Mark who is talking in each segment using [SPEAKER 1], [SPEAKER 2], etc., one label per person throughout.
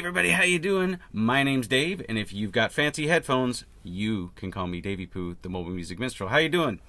[SPEAKER 1] everybody, how you doing? My name's Dave, and if you've got fancy headphones, you can call me Daveypoo, the mobile music minstrel. How you doing?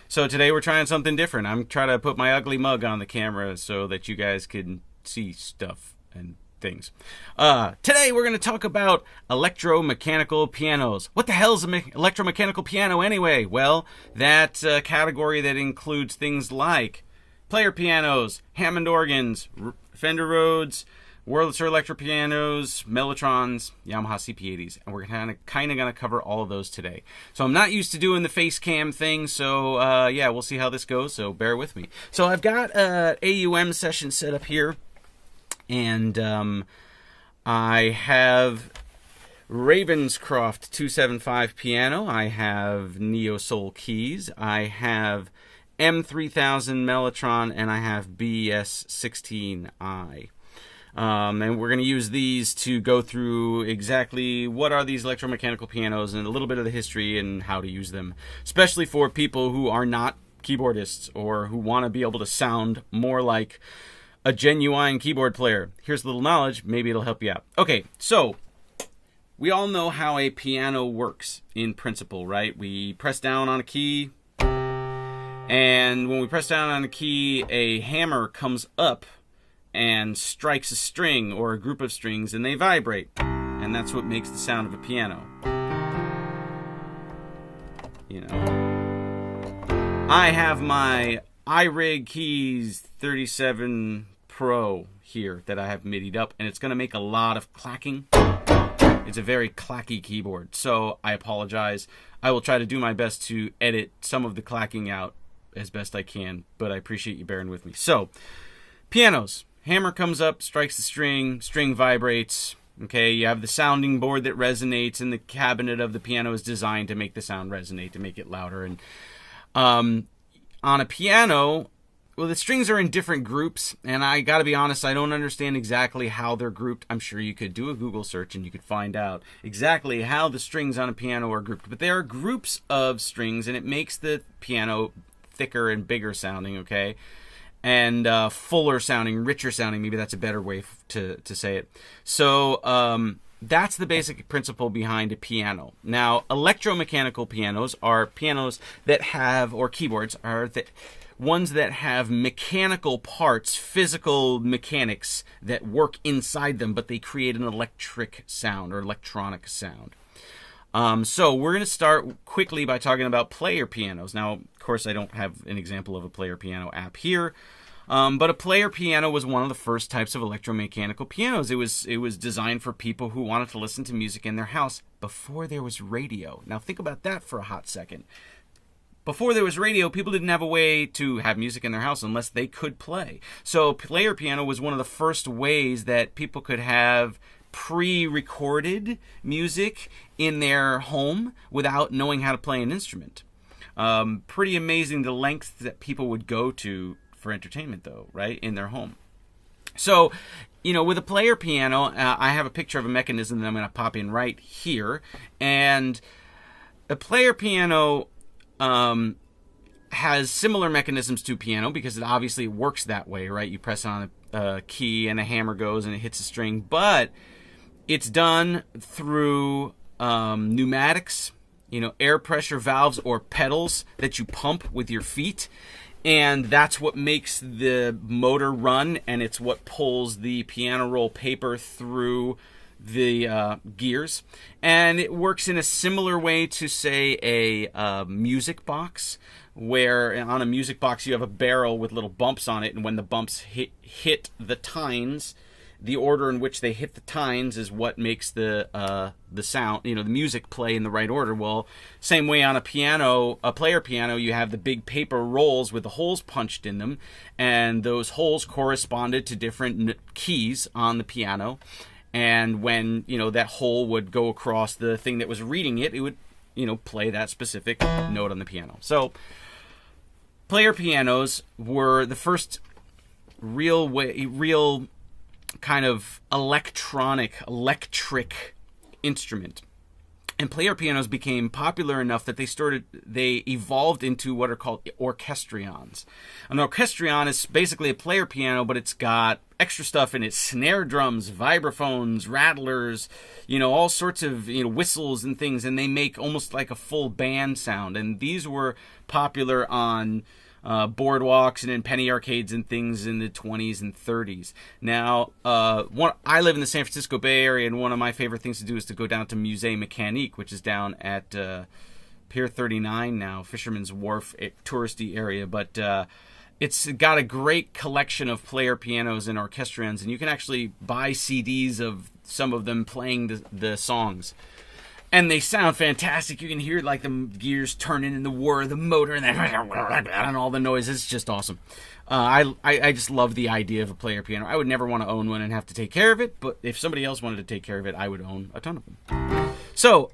[SPEAKER 1] So today we're trying something different. I'm trying to put my ugly mug on the camera so that you guys can see stuff and things. Today we're going to talk about electromechanical pianos. What the hell is an electromechanical piano anyway? Well, that category that includes things like player pianos, Hammond organs, Fender Rhodes, Wurlitzer electric pianos, mellotrons, Yamaha CP-80s, and we're kind of going to cover all of those today. So I'm not used to doing the face cam thing, so yeah, we'll see how this goes, so bear with me. So I've got an AUM session set up here, and I have Ravenscroft 275 piano, I have Neo Soul keys, I have M3000 Mellotron, and I have BS16i. And we're going to use these to go through exactly what are these electromechanical pianos and a little bit of the history and how to use them, especially for people who are not keyboardists or who want to be able to sound more like a genuine keyboard player. Here's a little knowledge, maybe it'll help you out. Okay, so we all know how a piano works in principle, right? We press down on a key, and when we press down on a key, a hammer comes up and strikes a string or a group of strings, and they vibrate, and that's what makes the sound of a piano. You know, I have my iRig Keys 37 Pro here that I have midied up, and it's going to make a lot of clacking. It's a very clacky keyboard, so I apologize. I will try to do my best to edit some of the clacking out as best I can, but I appreciate you bearing with me. So, pianos. Hammer comes up, strikes the string, string vibrates. Okay, you have the sounding board that resonates, and the cabinet of the piano is designed to make the sound resonate, to make it louder. And on a piano, well, the strings are in different groups, and I gotta be honest, I don't understand exactly how they're grouped. I'm sure you could do a Google search and you could find out exactly how the strings on a piano are grouped. But there are groups of strings, and it makes the piano thicker and bigger sounding, okay? And fuller sounding, richer sounding, maybe that's a better way to say it. So that's the basic principle behind a piano. Now, electromechanical pianos are pianos that have, or keyboards, are the ones that have mechanical parts, physical mechanics that work inside them, but they create an electric sound or electronic sound. So we're going to start quickly by talking about player pianos. Now, of course, I don't have an example of a player piano app here, but a player piano was one of the first types of electromechanical pianos. It was designed for people who wanted to listen to music in their house before there was radio. Now, think about that for a hot second. Before there was radio, people didn't have a way to have music in their house unless they could play. So player piano was one of the first ways that people could have pre-recorded music in their home without knowing how to play an instrument. Pretty amazing the lengths that people would go to for entertainment, though, right, in their home. So, you know, with a player piano, I have a picture of a mechanism that I'm going to pop in right here, and a player piano has similar mechanisms to piano because it obviously works that way, right? You press on a key and a hammer goes and it hits a string, but it's done through pneumatics, you know, air pressure valves or pedals that you pump with your feet. And that's what makes the motor run, and it's what pulls the piano roll paper through the gears. And it works in a similar way to, say, a music box, where on a music box you have a barrel with little bumps on it, and when the bumps hit the tines, the order in which they hit the tines is what makes the sound, you know, the music play in the right order. Well, same way on a piano, a player piano, you have the big paper rolls with the holes punched in them, and those holes corresponded to different keys on the piano. And when, you know, that hole would go across the thing that was reading it, it would, you know, play that specific note on the piano. So, player pianos were the first real kind of electric instrument. And player pianos became popular enough that they evolved into what are called orchestrions. An orchestrion is basically a player piano, but it's got extra stuff in it: snare drums, vibraphones, rattlers, all sorts of whistles and things, and they make almost like a full band sound. And these were popular on boardwalks and in penny arcades and things in the 20s and 30s. Now, I live in the San Francisco Bay Area, and one of my favorite things to do is to go down to Musée Mécanique, which is down at Pier 39 now, Fisherman's Wharf, touristy area. But it's got a great collection of player pianos and orchestrions, and you can actually buy CDs of some of them playing the songs. And they sound fantastic. You can hear like the gears turning in the whir of the motor and all the noises. It's just awesome. I just love the idea of a player piano. I would never want to own one and have to take care of it, but if somebody else wanted to take care of it, I would own a ton of them. So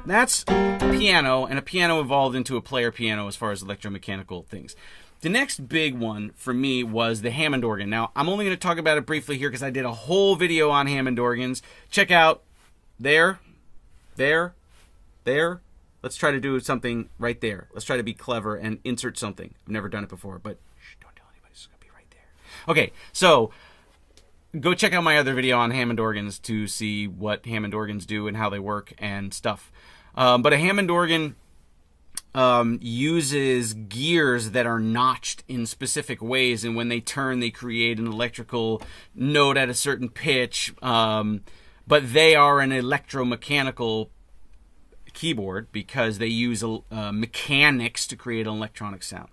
[SPEAKER 1] that's piano, and a piano evolved into a player piano as far as electromechanical things. The next big one for me was the Hammond organ. Now, I'm only going to talk about it briefly here because I did a whole video on Hammond organs. Check out there. Let's try to do something right there. Let's try to be clever and insert something. I've never done it before, but don't tell anybody. It's going to be right there. Okay, so go check out my other video on Hammond organs to see what Hammond organs do and how they work and stuff. But a Hammond organ uses gears that are notched in specific ways, and when they turn, they create an electrical note at a certain pitch. But they are an electromechanical keyboard because they use mechanics to create an electronic sound.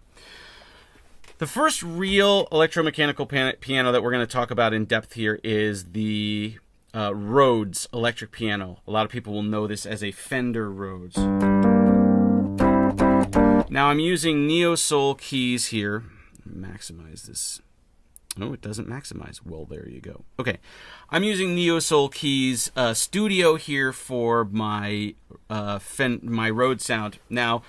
[SPEAKER 1] The first real electromechanical piano that we're going to talk about in depth here is the Rhodes electric piano. A lot of people will know this as a Fender Rhodes. Now I'm using Neo Soul keys here. Maximize this. Oh, it doesn't maximize. Well, there you go. Okay, I'm using Neo Soul Keys Studio here for my my Rhodes sound. Now,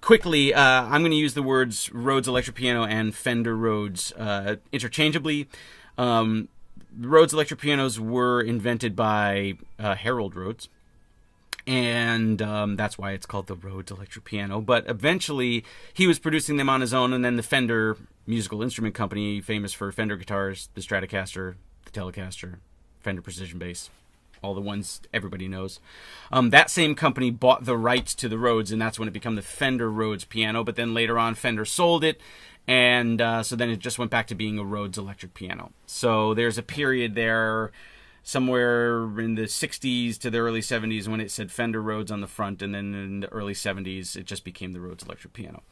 [SPEAKER 1] quickly, I'm going to use the words Rhodes electric piano and Fender Rhodes interchangeably. Rhodes electric pianos were invented by Harold Rhodes, and that's why it's called the Rhodes electric piano. But eventually, he was producing them on his own, and then the Fender Musical Instrument Company, famous for Fender guitars, the Stratocaster, the Telecaster, Fender Precision Bass, all the ones everybody knows. That same company bought the rights to the Rhodes, and that's when it became the Fender Rhodes piano. But then later on, Fender sold it, and so then it just went back to being a Rhodes electric piano. So there's a period there somewhere in the 60s to the early 70s when it said Fender Rhodes on the front, and then in the early 70s, it just became the Rhodes electric piano.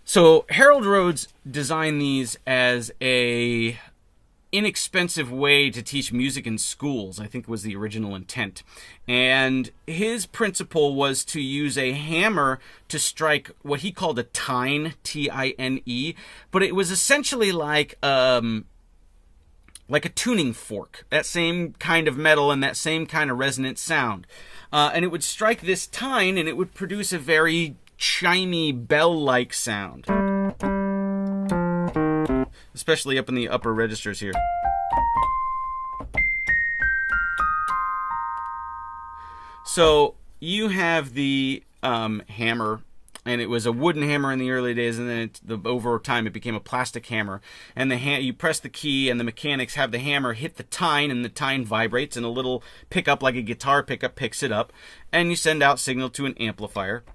[SPEAKER 1] So Harold Rhodes designed these as a inexpensive way to teach music in schools, I think was the original intent. And his principle was to use a hammer to strike what he called a tine, T-I-N-E, but it was essentially like a tuning fork, that same kind of metal and that same kind of resonant sound. And it would strike this tine and it would produce a very chimey bell-like sound, especially up in the upper registers here. So you have the hammer, and it was a wooden hammer in the early days, and then over time it became a plastic hammer. And you press the key, and the mechanics have the hammer hit the tine, and the tine vibrates, and a little pickup like a guitar pickup picks it up, and you send out signal to an amplifier.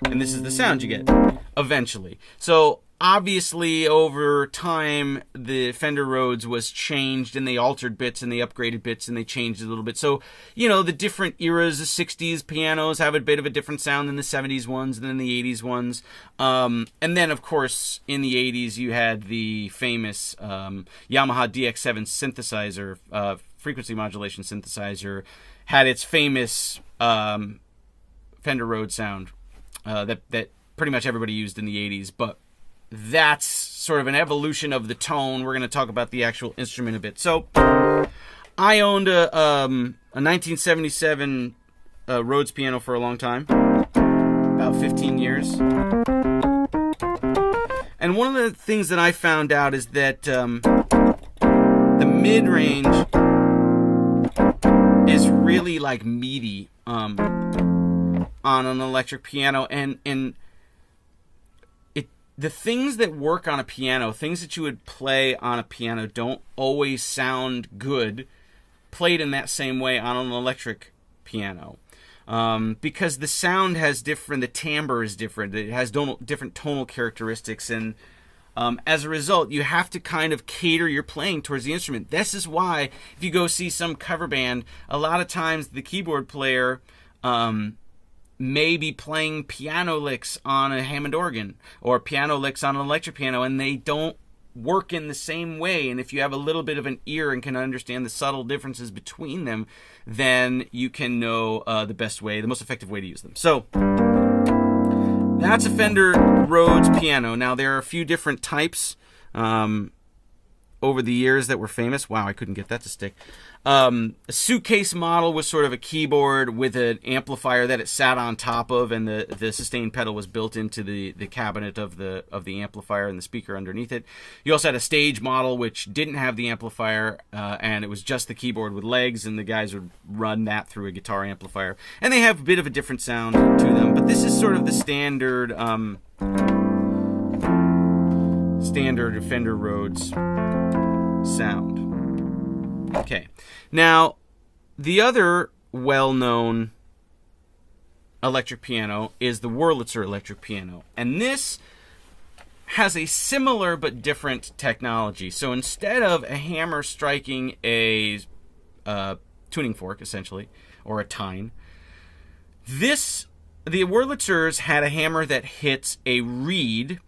[SPEAKER 1] And this is the sound you get, eventually. So, obviously, over time, the Fender Rhodes was changed, and they altered bits, and they upgraded bits, and they changed it a little bit. So, the different eras, the 60s pianos have a bit of a different sound than the 70s ones, and then the 80s ones. And then, of course, in the 80s, you had the famous Yamaha DX7 synthesizer, frequency modulation synthesizer, had its famous Fender Rhodes sound that pretty much everybody used in the 80s, but that's sort of an evolution of the tone. We're going to talk about the actual instrument a bit. So, I owned a 1977 Rhodes piano for a long time, about 15 years. And one of the things that I found out is that the mid-range is really like meaty on an electric piano, and the things that work on a piano, things that you would play on a piano, don't always sound good played in that same way on an electric piano. Because the sound has different, the timbre is different, it has different tonal characteristics, and as a result, you have to kind of cater your playing towards the instrument. This is why, if you go see some cover band, a lot of times the keyboard player may be playing piano licks on a Hammond organ or piano licks on an electric piano, and they don't work in the same way. And if you have a little bit of an ear and can understand the subtle differences between them, then you can know the best way, the most effective way to use them. So that's a Fender Rhodes piano. Now, there are a few different types over the years that were famous. Wow, I couldn't get that to stick. A suitcase model was sort of a keyboard with an amplifier that it sat on top of, and the sustain pedal was built into the cabinet of the amplifier and the speaker underneath it. You also had a stage model which didn't have the amplifier, and it was just the keyboard with legs, and the guys would run that through a guitar amplifier. And they have a bit of a different sound to them, but this is sort of the standard Fender Rhodes sound. Okay, now the other well-known electric piano is the Wurlitzer electric piano, and this has a similar but different technology. So instead of a hammer striking a tuning fork, essentially, or a tine, the Wurlitzers had a hammer that hits a reed,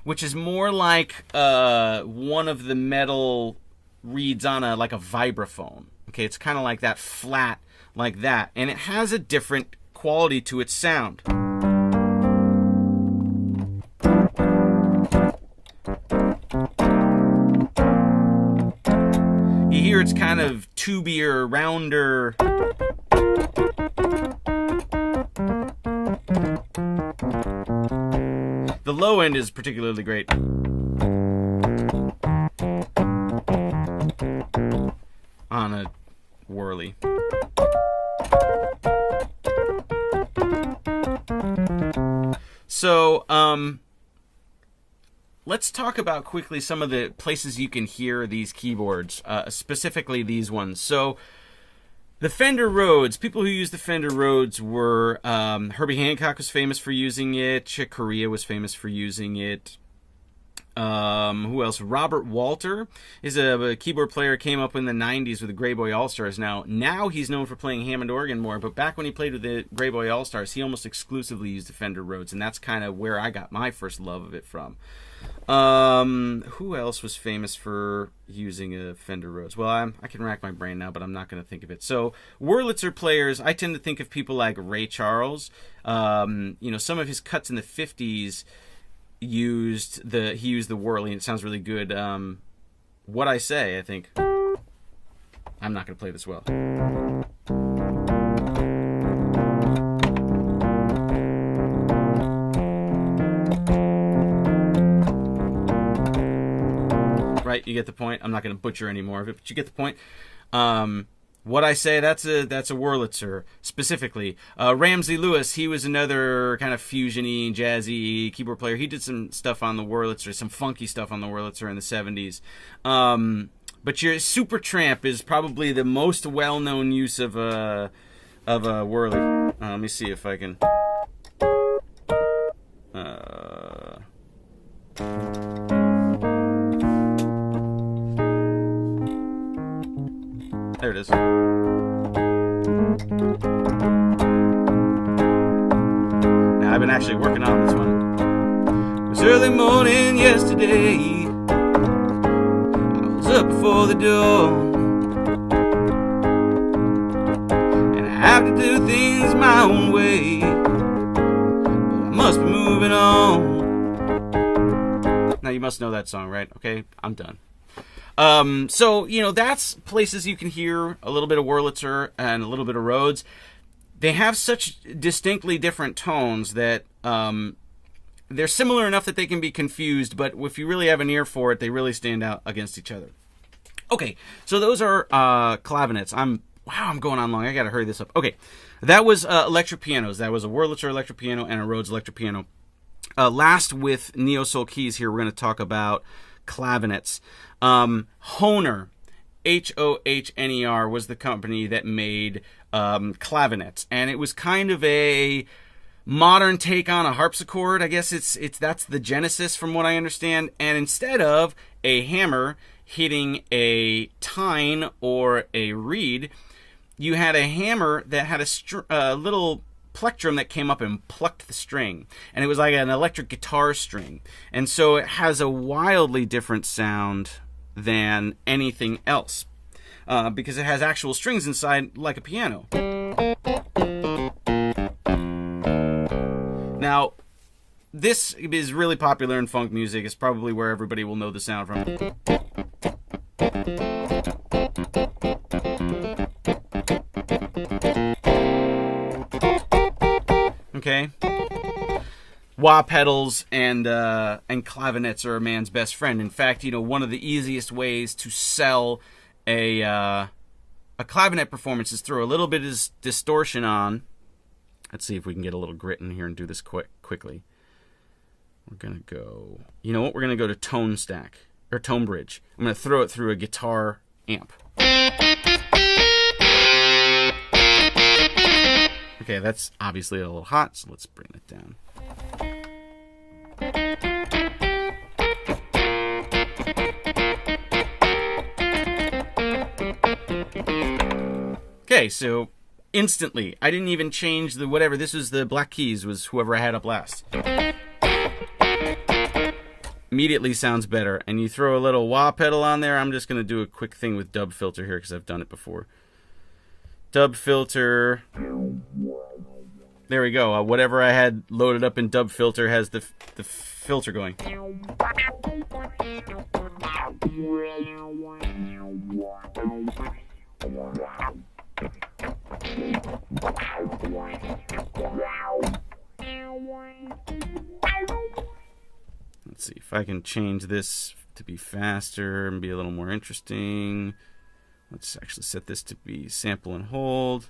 [SPEAKER 1] which is more like one of the metal reeds on like a vibraphone. Okay, it's kind of like that, flat like that, and it has a different quality to its sound. You hear it's kind of tubier, rounder. The low end is particularly great. On a whirly. So, let's talk about quickly some of the places you can hear these keyboards, specifically these ones. So, the Fender Rhodes, people who used the Fender Rhodes were Herbie Hancock was famous for using it, Corea was famous for using it. Who else? Robert Walter is a keyboard player, came up in the 90s with the Grey Boy All-Stars. Now he's known for playing Hammond organ more, but back when he played with the Grey Boy All-Stars, he almost exclusively used the Fender Rhodes, and that's kind of where I got my first love of it from. Who else was famous for using a Fender Rhodes? Well, I can rack my brain now, but I'm not going to think of it. So, Wurlitzer players, I tend to think of people like Ray Charles. Some of his cuts in the 50s, he used the whirly, and it sounds really good. What I Say, I think. I'm not going to play this well. Right, you get the point. I'm not going to butcher any more of it, but you get the point. What I Say, that's a Wurlitzer, specifically. Ramsey Lewis, he was another kind of fusion-y, jazzy keyboard player. He did some stuff on the Wurlitzer, some funky stuff on the Wurlitzer in the 70s. But your Supertramp is probably the most well-known use of a whirly. Let me see if I can... There it is. Now, I've been actually working on this one. It was early morning yesterday. I was up before the dawn, and I have to do things my own way, but I must be moving on. Now, you must know that song, right? Okay, I'm done. So, that's places you can hear a little bit of Wurlitzer and a little bit of Rhodes. They have such distinctly different tones that they're similar enough that they can be confused, but if you really have an ear for it, they really stand out against each other. Okay, so those are clavinets. I'm Wow, I'm going on long. I got to hurry this up. Okay, that was electric pianos. That was a Wurlitzer electric piano and a Rhodes electric piano. Last with Neo Soul Keys here, we're going to talk about clavinets. Hohner, Hohner, was the company that made clavinets, and it was kind of a modern take on a harpsichord. I guess that's the genesis from what I understand. And instead of a hammer hitting a tine or a reed, you had a hammer that had a little plectrum that came up and plucked the string, and it was like an electric guitar string, and so it has a wildly different sound than anything else because it has actual strings inside like a piano. Now, this is really popular in funk music. It's probably where everybody will know the sound from. Okay, wah pedals and clavinets are a man's best friend. In fact, one of the easiest ways to sell a clavinet performance is throw a little bit of distortion on. Let's see if we can get a little grit in here and do this quickly. We're gonna go. You know what? We're gonna go to tone stack or tone bridge. I'm gonna throw it through a guitar amp. Okay, that's obviously a little hot, so let's bring it down. Okay, so instantly, I didn't even change the whatever. This was the black keys, was whoever I had up last. Immediately sounds better. And you throw a little wah pedal on there. I'm just going to do a quick thing with dub filter here because I've done it before. Dub filter. There we go. Whatever I had loaded up in dub filter has the filter going. Let's see if I can change this to be faster and be a little more interesting. Let's actually set this to be sample and hold.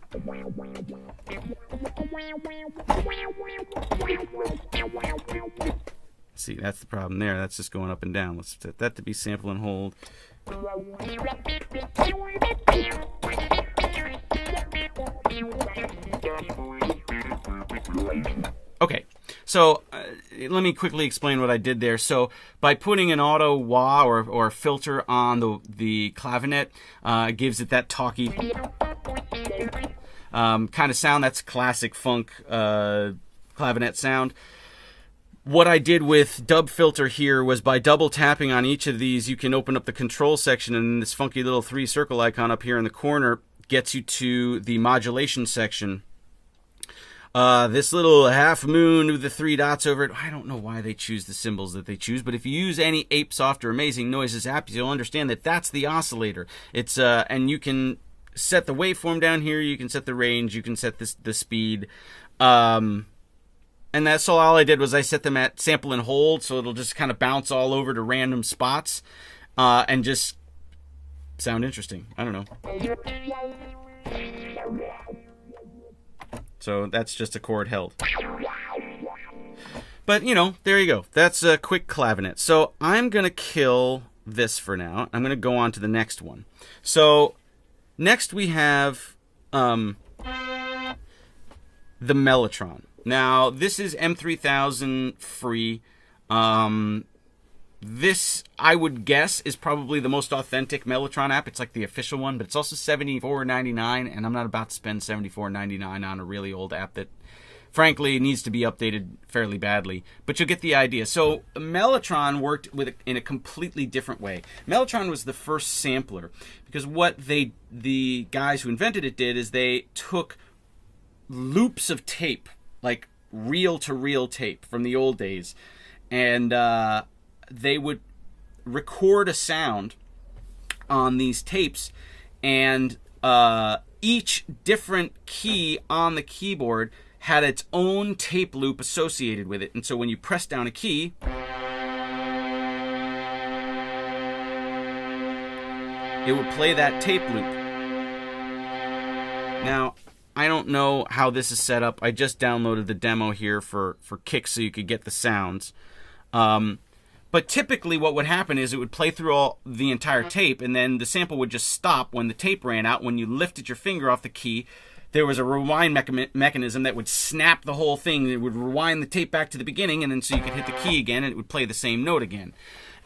[SPEAKER 1] See, that's the problem there. That's just going up and down. Let's set that to be sample and hold. Okay, so let me quickly explain what I did there. So by putting an auto wah or filter on the clavinet, it gives it that talky kind of sound. That's classic funk clavinet sound. What I did with dub filter here was by double tapping on each of these, you can open up the control section, and this funky little 3 circle icon up here in the corner gets you to the modulation section. This little half moon with the 3 dots over it, I don't know why they choose the symbols that they choose, but if you use any Ape Soft or Amazing Noises app, you'll understand that that's the oscillator. It's and you can set the waveform down here, you can set the range, you can set the speed. And that's all I did was I set them at sample and hold, so it'll just kind of bounce all over to random spots and just sound interesting. I don't know. So that's just a chord held. But, there you go. That's a quick clavinet. So I'm going to kill this for now. I'm going to go on to the next one. So next we have the Mellotron. Now, this is M3000 free. This, I would guess, is probably the most authentic Mellotron app. It's like the official one, but it's also $74.99, and I'm not about to spend $74.99 on a really old app that, frankly, needs to be updated fairly badly. But you'll get the idea. So, Mellotron worked in a completely different way. Mellotron was the first sampler, because what the guys who invented it did is they took loops of tape, like reel-to-reel tape from the old days, and they would record a sound on these tapes, and each different key on the keyboard had its own tape loop associated with it. And so when you press down a key, it would play that tape loop. Now, I don't know how this is set up. I just downloaded the demo here for kicks so you could get the sounds. But typically what would happen is it would play through the entire tape, and then the sample would just stop when the tape ran out. When you lifted your finger off the key, there was a rewind mechanism that would snap the whole thing. It would rewind the tape back to the beginning, and then so you could hit the key again, and it would play the same note again.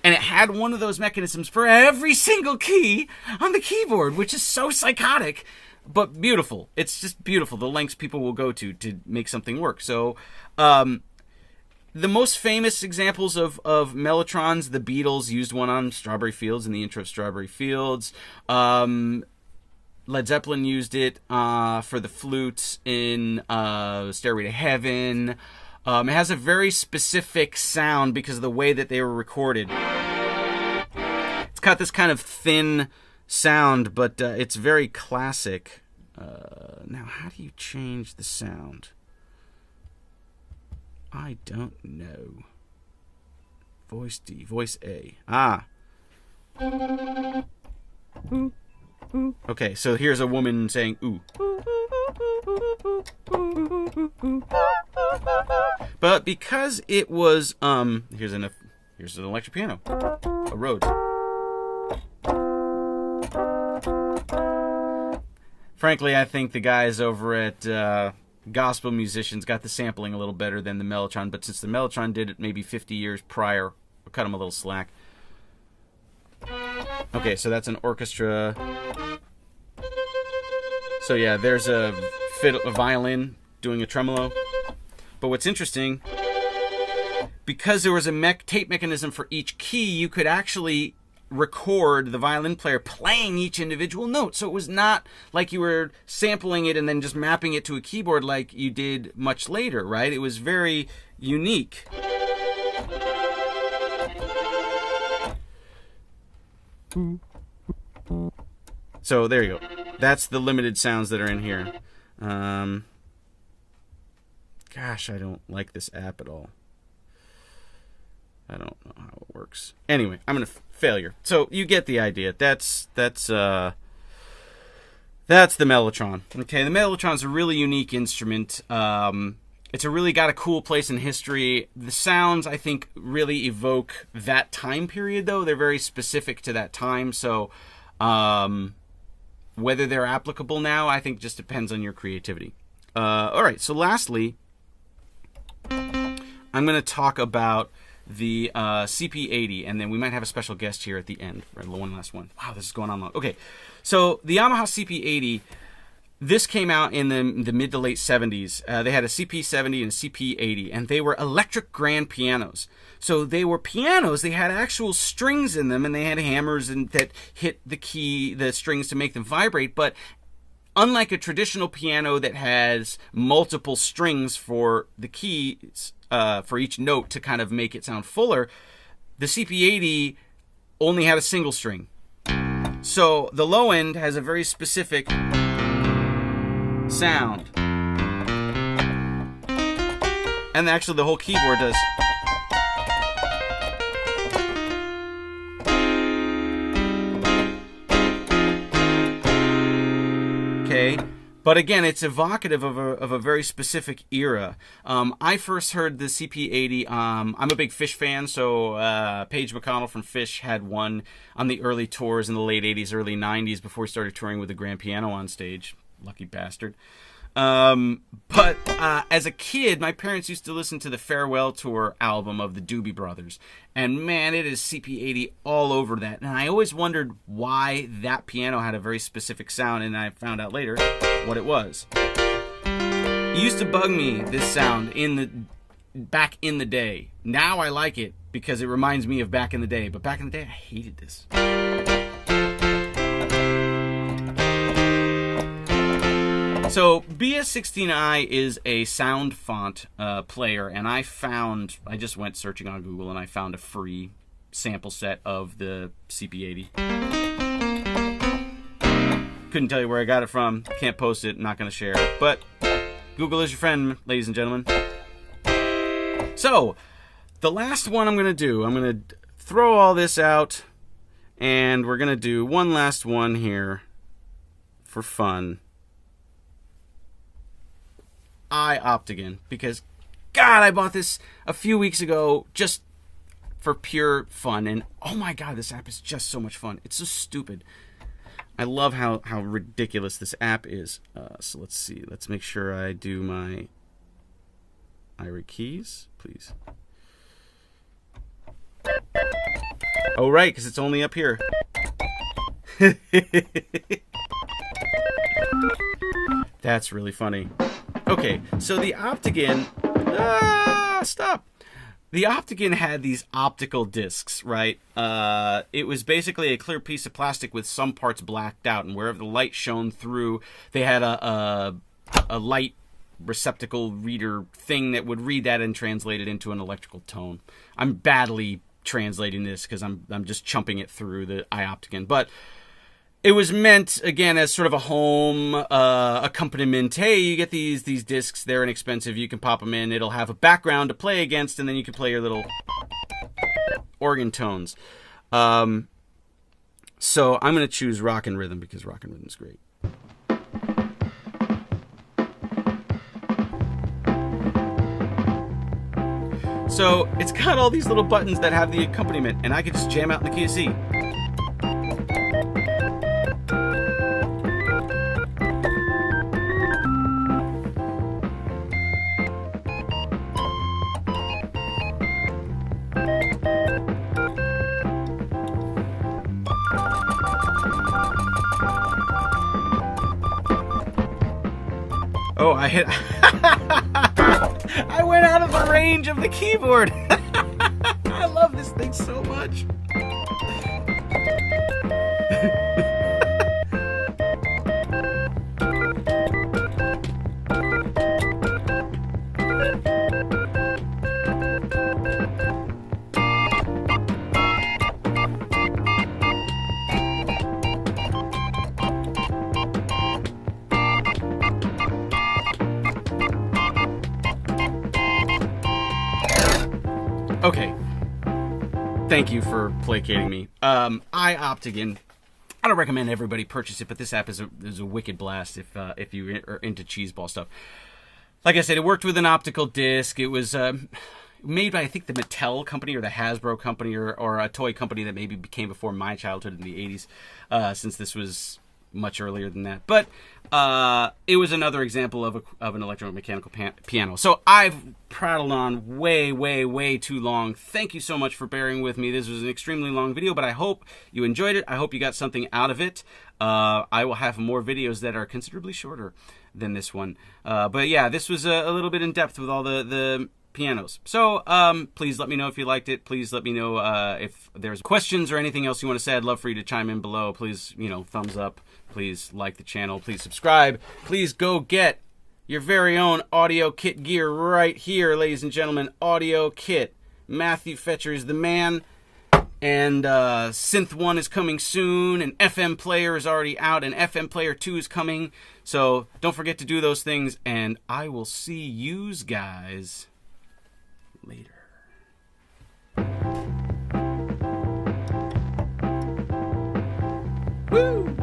[SPEAKER 1] And it had one of those mechanisms for every single key on the keyboard, which is so psychotic, but beautiful. It's just beautiful, the lengths people will go to make something work. So, the most famous examples of mellotrons, the Beatles used one on Strawberry Fields in the intro of Strawberry Fields. Led Zeppelin used it for the flutes in Stairway to Heaven. It has a very specific sound because of the way that they were recorded. It's got this kind of thin sound, but it's very classic. Now, how do you change the sound? I don't know. Voice D, voice A. Okay, so here's a woman saying ooh. But because it was here's an electric piano, a Rhodes. Frankly, I think the guys over at Gospel Musicians got the sampling a little better than the Mellotron, but since the Mellotron did it maybe 50 years prior, we'll cut them a little slack. Okay, so that's an orchestra. So yeah, there's a violin doing a tremolo. But what's interesting, because there was a tape mechanism for each key, you could actually record the violin player playing each individual note. So it was not like you were sampling it and then just mapping it to a keyboard like you did much later, right? It was very unique. So there you go. That's the limited sounds that are in here. Gosh, I don't like this app at all. I don't know how it works. Anyway, I'm gonna failure. So you get the idea. That's the Mellotron. Okay, the Mellotron's a really unique instrument. It's really got a cool place in history. The sounds, I think, really evoke that time period, though. They're very specific to that time. So whether they're applicable now, I think just depends on your creativity. All right, so lastly, I'm going to talk about the CP-80, and then we might have a special guest here at the end for one last one. Wow, this is going on long. Okay, so the Yamaha CP-80, this came out in the mid to late 70s. They had a CP-70 and a CP-80, and they were electric grand pianos. So they were pianos. They had actual strings in them, and they had hammers that hit the strings to make them vibrate. But unlike a traditional piano that has multiple strings for the keys, for each note to kind of make it sound fuller, the CP-80 only had a single string. So the low end has a very specific sound. And actually the whole keyboard does. Okay. But again, it's evocative of a very specific era. I first heard the CP-80. I'm a big Fish fan, so Paige McConnell from Fish had one on the early tours in the late 80s, early 90s before he started touring with the grand piano on stage. Lucky bastard. But as a kid, my parents used to listen to the Farewell Tour album of the Doobie Brothers. And man, it is CP-80 all over that. And I always wondered why that piano had a very specific sound, and I found out later what it was. It used to bug me, this sound, back in the day. Now I like it because it reminds me of back in the day. But back in the day, I hated this. So BS16i is a sound font player, and I just went searching on Google and I found a free sample set of the CP-80. Couldn't tell you where I got it from, can't post it, not going to share it, but Google is your friend, ladies and gentlemen. So, the last one I'm going to throw all this out, and we're going to do one last one here for fun. Optigan, because God, I bought this a few weeks ago just for pure fun, and oh my God, this app is just so much fun. It's so stupid. I love how ridiculous this app is. So let's see. Let's make sure I do my iRig keys, please. Oh, right, because it's only up here. That's really funny. Okay, so the Optigan... stop! The Optigan had these optical discs, right? It was basically a clear piece of plastic with some parts blacked out, and wherever the light shone through, they had a light receptacle reader thing that would read that and translate it into an electrical tone. I'm badly translating this because I'm just chumping it through the iOptigan, but it was meant again as sort of a home accompaniment. Hey, you get these discs, they're inexpensive, you can pop them in, it'll have a background to play against, and then you can play your little organ tones. So I'm going to choose rock and rhythm because rock and rhythm is great. So it's got all these little buttons that have the accompaniment, and I can just jam out in the key of C. Oh, I hit... I went out of the range of the keyboard. I love this thing so much. Okay, thank you for placating me. iOptigan, I don't recommend everybody purchase it, but this app is a wicked blast if you are into cheeseball stuff. Like I said, it worked with an optical disc. It was made by, I think, the Mattel company or the Hasbro company or a toy company that maybe became before my childhood in the 80s, since this was much earlier than that. But it was another example of an electromechanical piano. So I've prattled on way too long. Thank you so much for bearing with me. This was an extremely long video, but I hope you enjoyed it. I hope you got something out of it. I will have more videos that are considerably shorter than this one. But yeah, this was a little bit in depth with all the pianos. So please let me know if you liked it. Please let me know if there's questions or anything else you want to say. I'd love for you to chime in below. Please, thumbs up. Please like the channel. Please subscribe. Please go get your very own audio kit gear right here, ladies and gentlemen. Audio kit. Matthew Fetcher is the man. And Synth 1 is coming soon. And FM Player is already out. And FM Player 2 is coming. So don't forget to do those things. And I will see yous guys later. Woo!